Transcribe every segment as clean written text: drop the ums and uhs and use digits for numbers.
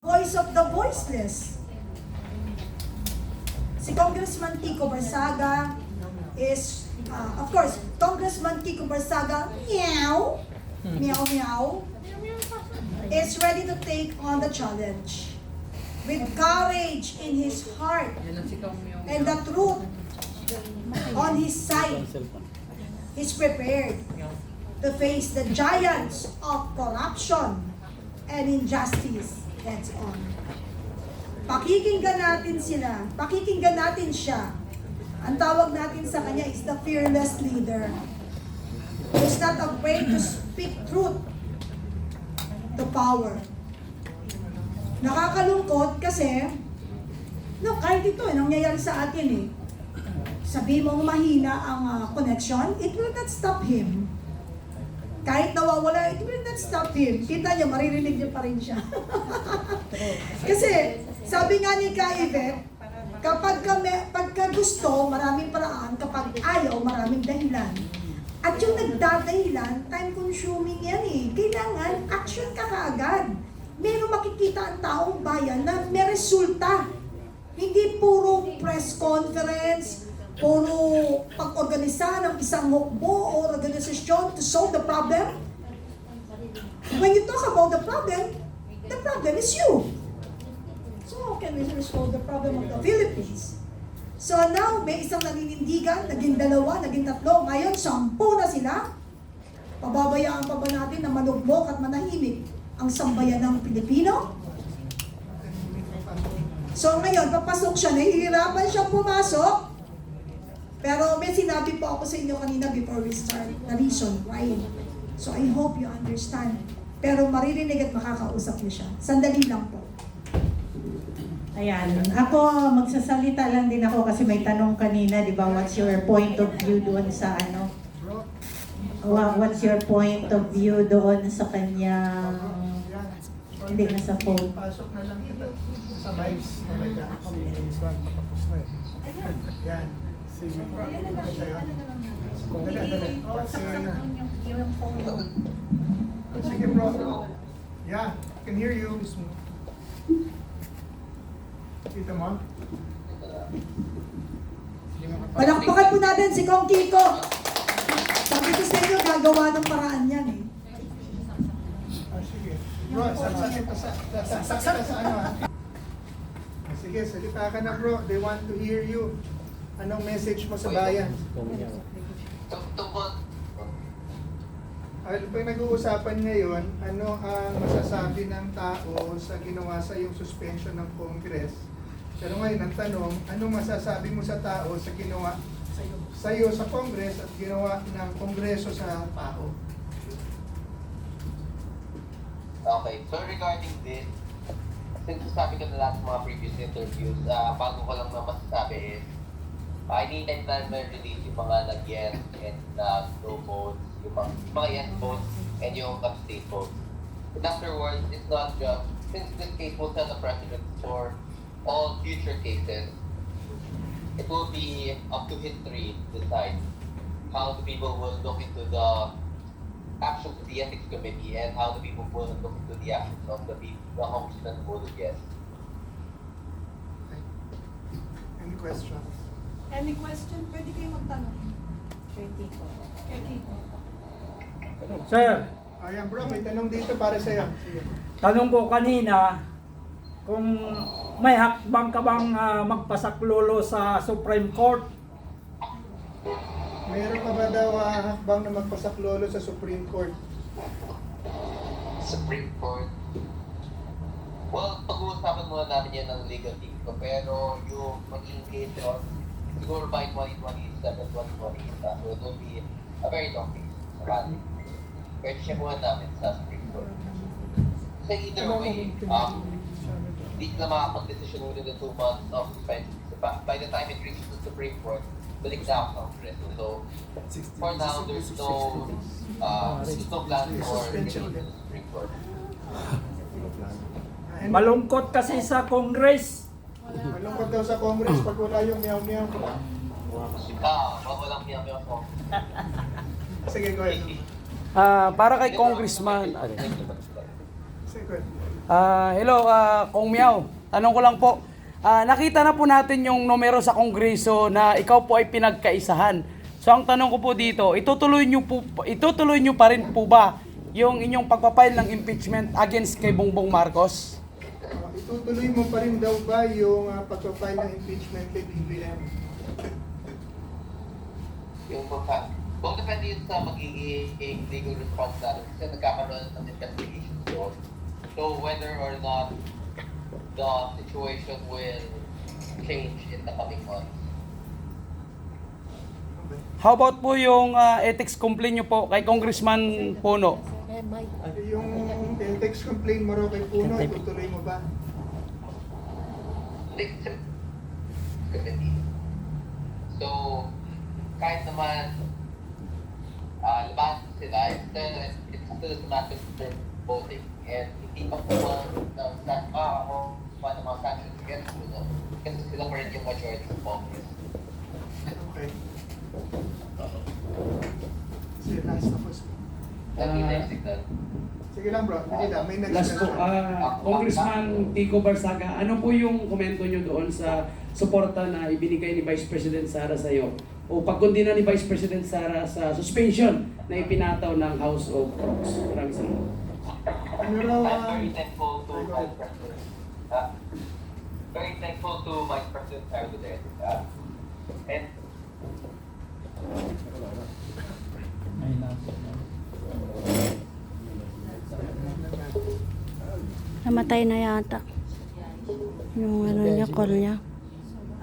Voice of the voiceless. Si Congressman Kiko Barsaga is, of course, Congressman Kiko Barsaga, meow, meow, meow, is ready to take on the challenge. With courage in his heart and the truth on his side, he's prepared to face the giants of corruption and injustice heads on. Pakikinggan natin sila, pakikinggan natin siya. Ang tawag natin sa kanya is the fearless leader who's not afraid to speak truth to power. Nakakalungkot kasi, kahit ito, nangyayari sa atin eh. Sabihin mo mahina ang connection, it will not stop him. Kahit nawawala, it will not stop him. Kita niyo, maririnig niyo pa rin siya. Kasi, sabi nga ni Ka-Yvette, pagka gusto, maraming paraan. Kapag ayaw, maraming dahilan. At yung nagdadahilan, time-consuming yan eh. Kailangan, action ka kaagad. Meron makikita ang taong bayan na may resulta. Hindi puro press conference, puro pag-organisa ng isang hukbo o organisasyon to solve the problem. When you talk about the problem is you. So how can we resolve the problem of the Philippines? So now, may isang naninindigan, naging dalawa, naging tatlo, ngayon 10 na sila. Pababayaan pa ba natin na manugbok at manahimik ang sambayan ng Pilipino? So ngayon, papasok siya, nahihirapan siyang pumasok. Pero may sinabi po ako sa inyo kanina before we start, the reason why. So I hope you understand. Pero maririnig at makakausap niyo siya. Sandali lang po. Ayan, ako magsasalita lang din ako kasi may tanong kanina, di ba, what's your point of view doon sa ano? What's your point of view doon sa kanyang, hindi na sa phone. Pasok na lang kita sa vibes. Tapos na eh. Yan. Sige. Sige bro. Yeah, I can hear you. Kita mo? Palakpakan po natin si Kong Kiko. Sabi ko sa inyo, gagawa ng paraan yan eh. Sige. Bro, saksak kita sa ano ha? Sige, salita ka na bro. They want to hear you. Anong message mo sa bayan? Pag nag-uusapan ngayon, ano ang masasabi ng tao sa ginawa sa yung suspension ng Congress? Pero ngayon, ang tanong, anong masasabi mo sa tao sa ginawa sa iyo sa Congress at ginawa ng Kongreso sa tao? Okay, so regarding this, since sabi ko na lahat ng mga previous interviews, bago ko lang na masasabi is, I na release yung mga nag-yes and no votes, yung mga yes votes and yung abstain votes. But afterwards, it's not just, since this case will set a precedent for all future cases, it will be up to history to decide how the people will look into the actions of the ethics committee and how the people will look into the actions of the congressmen who voted yes. Any questions? Any question? Pwede kayo magtanong. Kay Kiko. Sir, Ayan bro, may tanong dito para sa'yo. Sige. tanong ko kanina kung may hakbang ka bang magpasaklolo sa Supreme Court? Meron ka ba daw hakbang na magpasaklolo sa Supreme Court? Supreme Court. Well, pag-uusapan muna namin yan ng legal team ko, pero yung magiging case yun, siguro by 2027, 2028, so it will be a very long case. Marami. Pero siya muna namin sa Supreme Court. So either way, hindi sila makapag-decision within the 2 months of suspension. So by the time it reaches the Supreme Court, balik na ako ng Congress. So for now, there's no plan for Suspension. the Supreme Court. Malungkot kasi sa Congress. Malungkot daw sa Congress pag wala yung meow-meow. Walang miyaw ko. Sige, go ahead. Para kay Congressman, Sige, go ahead. Hello, Kong Miao. Tanong ko lang po. Nakita na po natin yung numero sa Kongreso na ikaw po ay pinagkaisahan. So ang tanong ko po dito, itutuloy nyo pa rin po ba yung inyong pagpapile ng impeachment against kay Bongbong Marcos? Itutuloy mo pa rin daw ba yung pagpapile ng impeachment kay BBM? Yung pagka, kung depende yun sa magiging legal response natin kasi nagkakaroon ng investigation doon. So whether or not the situation will change in the coming months. How about po yung ethics complaint nyo po kay Congressman Puno? Yung ethics complaint mo raw kay Puno, itutuloy mo ba? Committee. So, kahit naman laban sila, it's still a matter of voting. And hindi pa po paano mga sanctions against Puno kasi sila pa rin yung majority of Congress. Okay. Sige, last na po. That means next signal. Sige lang bro, hindi lang. May next Last po, question. Congressman Tico Barsaga, ano po yung komento nyo doon sa suporta na ibinigay ni Vice President Sara sa iyo? O pagkundina ni Vice President Sara sa suspension na ipinataw ng House of Commons? Maraming salamat. Ano raw I'm ang... very thankful to Vice President. Very thankful to Vice President Sara Duterte. And Namatay na yata. Yung ano niya, call niya.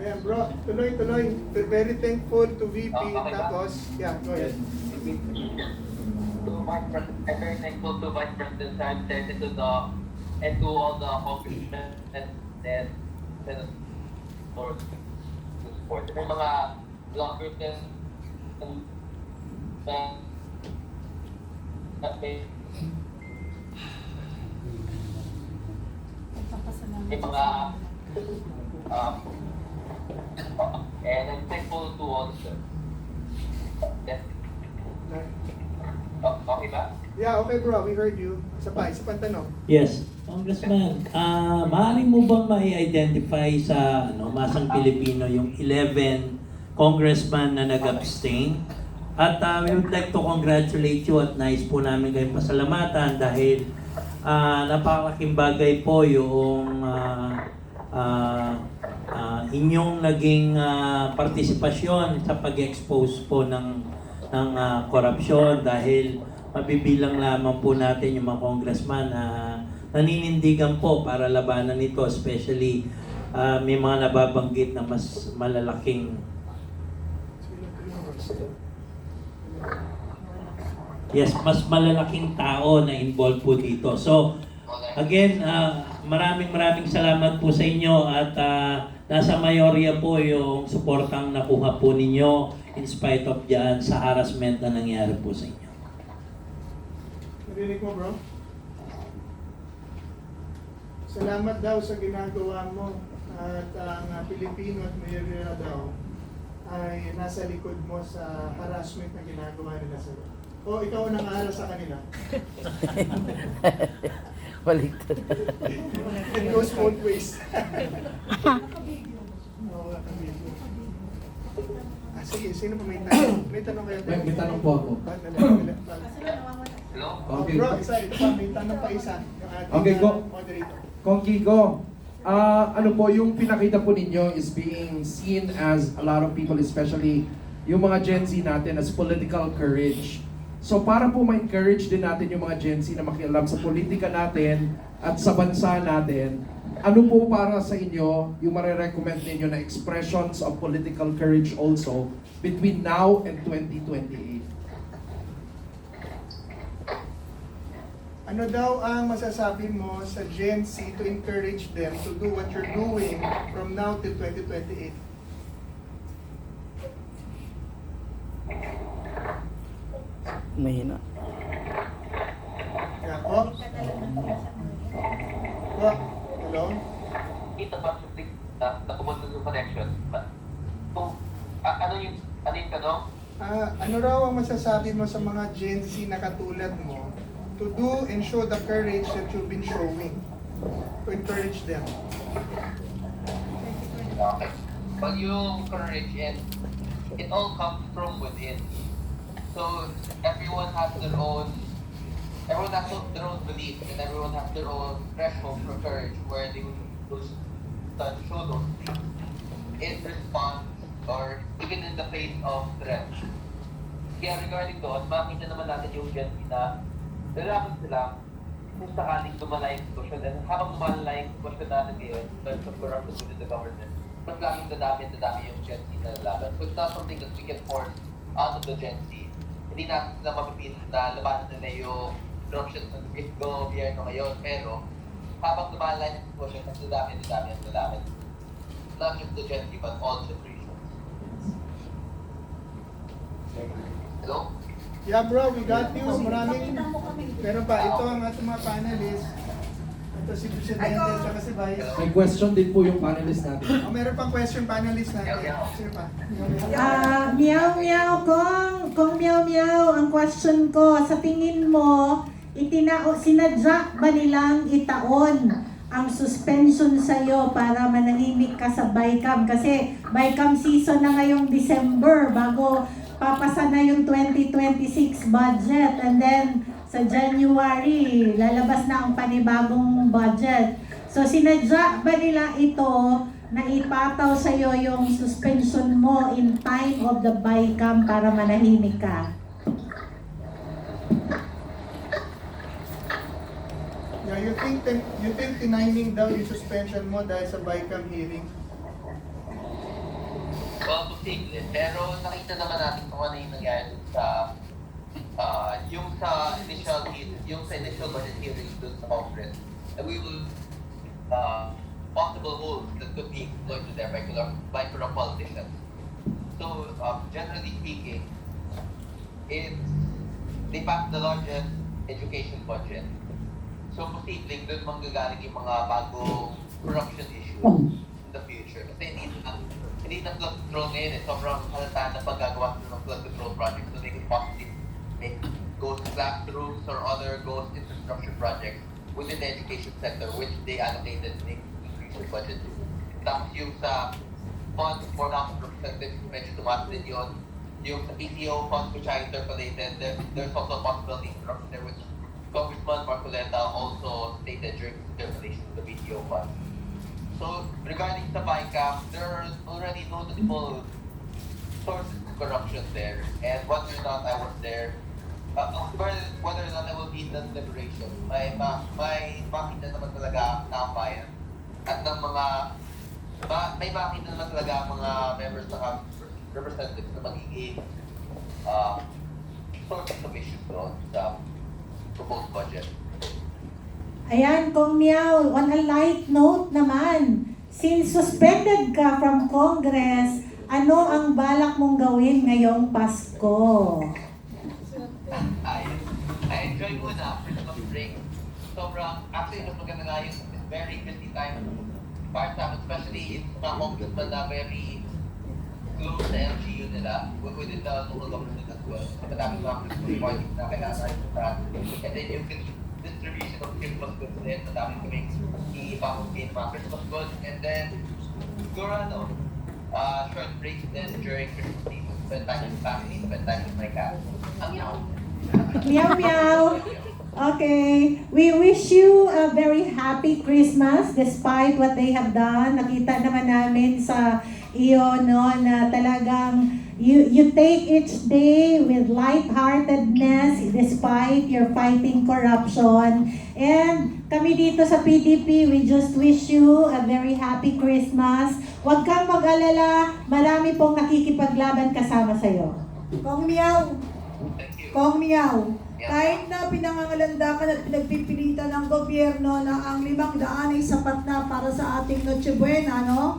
Ayan bro, tuloy. Very thankful to VP. Tapos, yeah, go ahead. I'm very thankful to Vice President Sara Duterte and to all the congressmen and senators for the support. May mga bloggers and may mga and I'm thankful to all of them. Okay ba? Yeah, okay bro, we heard you. Isa pang tanong. Yes, Congressman, maaari mo bang ma-identify sa masang Pilipino yung 11 congressman na nag-abstain? At we would like to congratulate you at nais po namin kayong pasalamatan dahil napakalaking bagay po yung inyong naging partisipasyon sa pag-expose po ng korupsyon dahil mabibilang lamang po natin yung mga congressman na naninindigan po para labanan ito, especially may mga nababanggit na mas malalaking mas malalaking tao na involved po dito. So, again, maraming salamat po sa inyo at nasa mayorya po yung suportang nakuha po ninyo in spite of dyan sa harassment na nangyari po sa inyo. Narinig mo bro? Salamat daw sa ginagawa mo at ang Pilipino at mayorya daw ay nasa likod mo sa harassment na ginagawa nila sa'yo. O ikaw ang nangaral sa kanila. Baliktad. It goes both ways. Sige, sino pa may tanong? May tanong kayo? May tanong po ako. Hello? Okay. Bro, isa, may tanong pa isa. Yung ating, Okay, go. moderator. Kong Kiko, ano po yung pinakita po ninyo is being seen as a lot of people, especially yung mga Gen Z natin, as political courage. So para po ma-encourage din natin yung mga Gen Z na makialam sa politika natin at sa bansa natin, ano po para sa inyo yung marirecommend ninyo na expressions of political courage also between now and 2028? Ano daw ang masasabi mo sa Gen Z to encourage them to do what you're doing from now till 2028? Mahina. Yeah, po? Po? Hello? Kita ba na pumunta yung connection? Kung ano yung tanong? Ano raw ang masasabi mo sa mga Gen Z na katulad mo to do and show the courage that you've been showing to encourage them? Okay. Pag yung courage, and it all comes from within. So everyone has their own beliefs, and everyone has their own threshold for courage where they will show those things in response or even in the face of threat. Kaya regarding doon, makita naman natin yung Gen Z na lalaban sila kung sakaling lumala yung sitwasyon. And habang lumala yung sitwasyon natin ngayon, in terms of corruption within the government, mas laging dadami yung Gen Z na lalaban. So it's not something that we can force out of the Gen Z. Hindi natin sila mapipilit na labanan nila yung corruption ng gobyerno ngayon. Pero habang lumala yung sitwasyon, mas dadami ang lalaban. Not just the Gen Z, but all generations. Hello? Yeah bro, we got you. Maraming. Meron pa, ito ang ating mga panelists. Ito si Presidente at si Vice. May question din po yung panelist natin. Oh, meron pang question panelist natin. Sino pa? Meow Meow, Kong Meow Meow, ang question ko, sa tingin mo, sinadya ba nilang itaon ang suspension sa'yo para manahimik ka sa BICAM? Kasi BICAM season na ngayong December bago papasa na yung 2026 budget, and then sa January lalabas na ang panibagong budget. So sinadya ba nila ito na ipataw sa'yo yung suspension mo in time of the BICAM para manahimik ka? Yeah, you think tiniming daw yung suspension mo dahil sa BICAM hearing? Well, posible. Pero nakita naman natin kung ano yung nangyari sa yung sa initial budget hearings dun sa Congress. And we will possible holes that could be exploited there by corrupt politicians. So, generally speaking, they passed the largest education budget. So, posibleng dun manggagaling yung mga bagong corruption issues in the future. Kasi hindi na flood control ngayon eh. Sobrang halata na paggagawa ng flood control projects, so they could possibly make ghost classrooms or other ghost infrastructure projects within the education sector, which they allocated in increase the budget to. Tapos yung sa funds for non-representatives, medyo tumaas din yun. Yung sa PCO funds, which I interpolated, there's also a possibility of corruption there, which Congressman Marcoleta also stated during his interpellation of the PCO funds. So, regarding sa BICAM, there are already noticeable sources of corruption there. And whether or not I was there, whether or not I will be in the deliberation, may makita naman talaga ng bayan. At ng may makita naman talaga mga members ng House Representatives na magiging sources of issues doon sa proposed budget. Ayan, Kong Meow, on a light note naman, since suspended ka from Congress, ano ang balak mong gawin ngayong Pasko? I enjoy muna Christmas break. Actually, mas maganda nga yung very busy time para sa amin, especially yung mga congressmen na very close sa LGU nila within the local government as well. Madaming mga Christmas parties na kailangan sa and then yung distribution of Christmas goods din, madaming kaming i-pamugin ng mga Christmas goods, and then siguro short breaks din during Christmas season, spend time with family, spend time with my cat. Meow Meow! Okay, we wish you a very happy Christmas despite what they have done. Nakita naman namin sa iyo no, na talagang you take each day with lightheartedness despite you're fighting corruption. And kami dito sa PDP, we just wish you a very happy Christmas. Huwag kang mag-alala, marami pong nakikipaglaban kasama sa iyo. Kong Meow, Thank you. Kong Meow, kahit na pinangangalandakan at pinagpipilitan ng gobyerno na ang 500 ay sapat na para sa ating Noche Buena, no?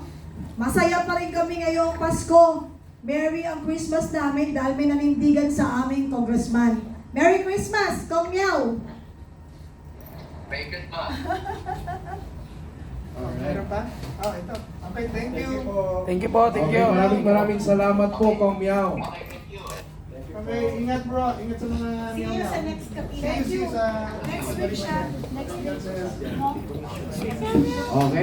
Masaya pa rin kami ngayong Pasko. Merry ang Christmas namin dahil may nanindigan sa aming congressman. Merry Christmas, Kong Meow! Merry Christmas! Meron pa? Oh, ito. Okay, thank you. Thank you po, thank Okay, you. maraming salamat po, Kong Meow. Okay, thank you. Okay, ingat bro. Ingat sa mga See you sa next kapila. See you sa Next week siya. Next week. Ingat sa Okay.